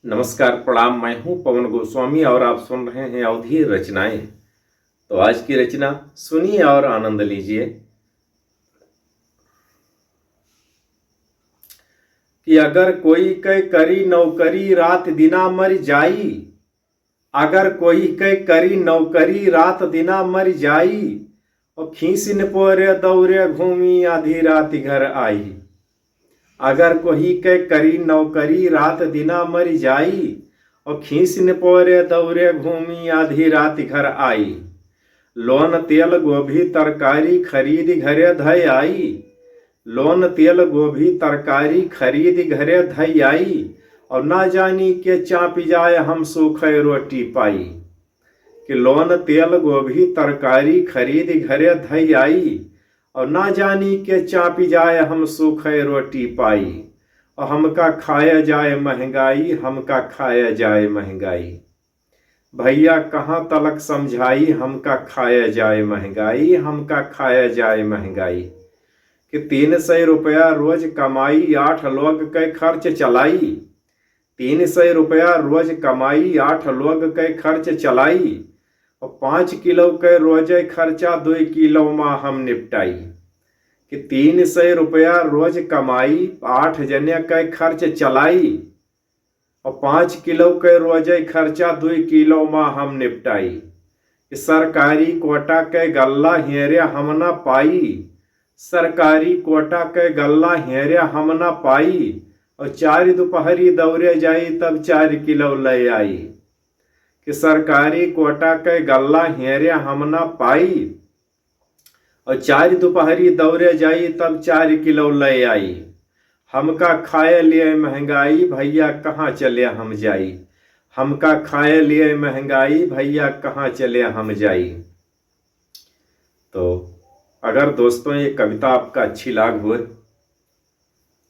नमस्कार प्रणाम। मैं हूं पवन गोस्वामी और आप सुन रहे हैं अवधी रचनाएं। तो आज की रचना सुनिए और आनंद लीजिए कि अगर कोई कै करी नौकरी रात दिना मर जाई। अगर कोई कै करी नौकरी रात दिना मर जाई और खींचन पोरे दौरे घूमी आधी रात घर आई। अगर कोई कै करी नौकरी रात दिना मर जाई और खींचन पोरे दौरे घूमी आधी रात घर आई। लोन तेल गोभी तरकारी खरीद घरे धय आई। लोन तेल गोभी तरकारी खरीद घरे धय आई और ना जानी के चाप जाए हम सूखे रोटी पाई। कि लोन तेल गोभी तरकारी खरीद घरे धय आई और ना जानी के चाप जाए हम सूखे रोटी पाई। और हमका खाया जाए महंगाई, हमका खाया जाए महंगाई। भैया कहाँ तलक समझाई, हमका खाया जाए महंगाई, हमका खाया जाए महंगाई। कि 300 रुपया रोज कमाई 8 लोग के खर्च चलाई। 300 रुपया रोज कमाई 8 लोग के खर्च चलाई और 5 किलो के रोजे खर्चा 2 किलो में हम निपटाई। कि 300 रुपया रोज कमाई 8 जने के खर्च चलाई और 5 किलो के रोजे खर्चा 2 किलो में हम निपटाई। सरकारी कोटा के गल्ला हेरे हम न पाई। सरकारी कोटा के गल्ला हेरे हम न पाई और 4 दोपहरी दौड़े जाई तब 4 किलो ले आई। कि सरकारी कोटा के गल्ला हेरे हम न पाई और 4 दोपहरी दौड़े जाई तब 4 किलो ले आई। हमका खाए लिए महंगाई भैया कहाँ चले हम जाई। हमका खाए लिए महंगाई भैया कहाँ चले हम जाई। तो अगर दोस्तों ये कविता आपका अच्छी लाग हुए,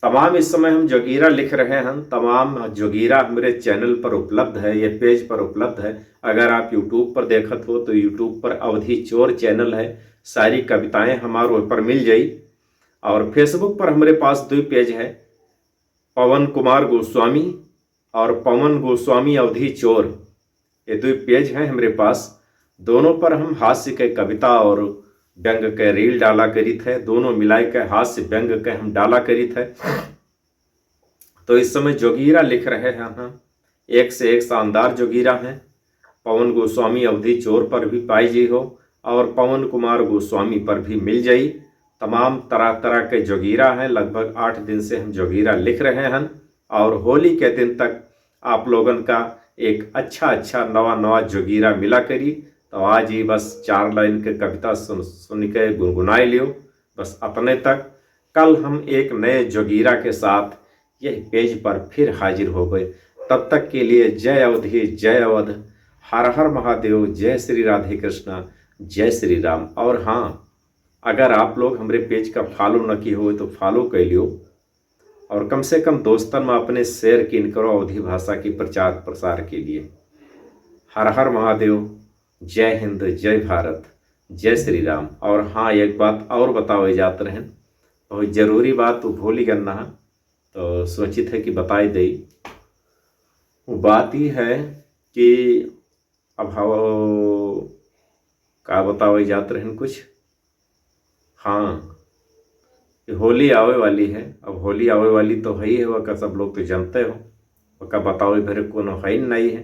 तमाम इस समय हम जोगीरा लिख रहे हैं। तमाम जोगीरा हमारे चैनल पर उपलब्ध है, ये पेज पर उपलब्ध है। अगर आप यूट्यूब पर देखत हो तो यूट्यूब पर अवधी चोर चैनल है, सारी कविताएं हमारे ऊपर मिल जाई। और फेसबुक पर हमारे पास 2 पेज है, पवन कुमार गोस्वामी और पवन गोस्वामी अवधी चोर। ये 2 पेज हैं हमारे पास। दोनों पर हम हास्य के कविता और व्यंग के रील डाला करित है। दोनों मिलाए के हास्य व्यंग के हम डाला करित है। तो इस समय जोगीरा लिख रहे हैं हम, एक से एक शानदार जोगीरा हैं। पवन गोस्वामी अवधी चोर पर भी पाई जी हो और पवन कुमार गोस्वामी पर भी मिल जाई। तमाम तरह तरह के जोगीरा हैं। लगभग 8 दिन से हम जोगीरा लिख रहे हैं और होली के दिन तक आप लोगन का एक अच्छा नवा जोगीरा मिला करी। तो आज ही बस 4 लाइन के कविता सुन के गुनगुनाए लियो, बस अपने तक। कल हम एक नए जोगीरा के साथ यह पेज पर फिर हाजिर हो गए। तब तक के लिए जय अवधि, जय अवध, हर हर महादेव, जय श्री राधे कृष्णा, जय श्री राम। और हाँ, अगर आप लोग हमारे पेज का फॉलो न की हो तो फॉलो कर लियो और कम से कम दोस्तन में अपने शेयर किन करो अवधी भाषा की प्रचार प्रसार के लिए। हर हर महादेव, जय हिंद, जय भारत, जय श्री राम। और हाँ, एक बात और बताओ जाते रहें, बहुत जरूरी बात तो भूल ही करना है, तो सोचित है कि बताई दे। वो बात ही है कि अब का बताओ जाते रहें कुछ। हाँ, होली आवे वाली है। अब होली आवे वाली तो है ही है, वह का सब लोग तो जानते हो, वह का बताओ फिर कोनो है नहीं है।